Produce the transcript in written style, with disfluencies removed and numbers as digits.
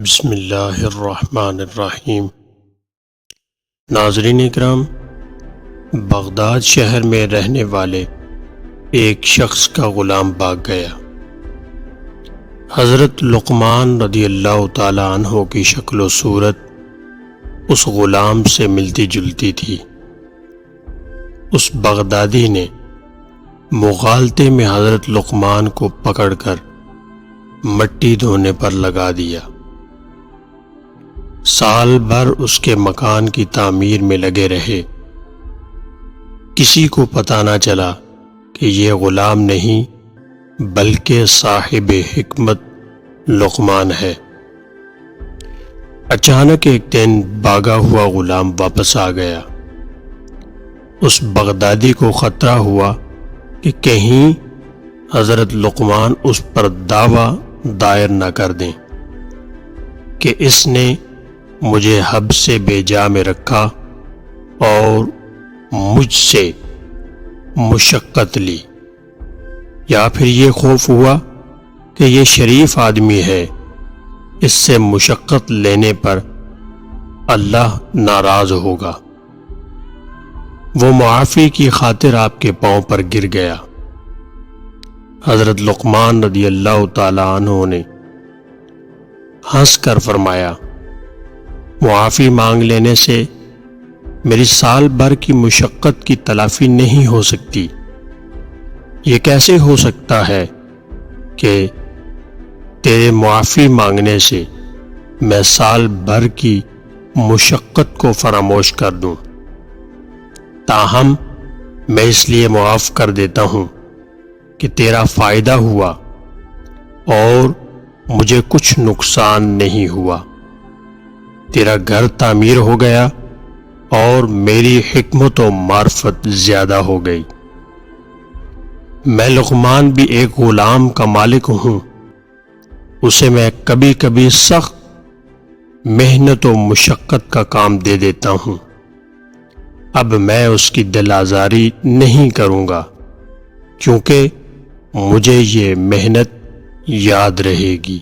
بسم اللہ الرحمن الرحیم۔ ناظرین اکرام، بغداد شہر میں رہنے والے ایک شخص کا غلام بھاگ گیا۔ حضرت لقمان رضی اللہ تعالی عنہ کی شکل و صورت اس غلام سے ملتی جلتی تھی۔ اس بغدادی نے مغالطے میں حضرت لقمان کو پکڑ کر مٹی دھونے پر لگا دیا۔ سال بھر اس کے مکان کی تعمیر میں لگے رہے۔ کسی کو پتہ نہ چلا کہ یہ غلام نہیں بلکہ صاحب حکمت لقمان ہے۔ اچانک ایک دن بھاگا ہوا غلام واپس آ گیا۔ اس بغدادی کو خطرہ ہوا کہ کہیں حضرت لقمان اس پر دعویٰ دائر نہ کر دیں کہ اس نے مجھے حب سے بے جا میں رکھا اور مجھ سے مشقت لی، یا پھر یہ خوف ہوا کہ یہ شریف آدمی ہے، اس سے مشقت لینے پر اللہ ناراض ہوگا۔ وہ معافی کی خاطر آپ کے پاؤں پر گر گیا۔ حضرت لقمان رضی اللہ تعالی عنہ نے ہنس کر فرمایا، معافی مانگ لینے سے میری سال بھر کی مشقت کی تلافی نہیں ہو سکتی۔ یہ کیسے ہو سکتا ہے کہ تیرے معافی مانگنے سے میں سال بھر کی مشقت کو فراموش کر دوں؟ تاہم میں اس لیے معاف کر دیتا ہوں کہ تیرا فائدہ ہوا اور مجھے کچھ نقصان نہیں ہوا۔ تیرا گھر تعمیر ہو گیا اور میری حکمت و معرفت زیادہ ہو گئی۔ میں لقمان بھی ایک غلام کا مالک ہوں، اسے میں کبھی کبھی سخت محنت و مشقت کا کام دے دیتا ہوں۔ اب میں اس کی دل آزاری نہیں کروں گا، کیونکہ مجھے یہ محنت یاد رہے گی۔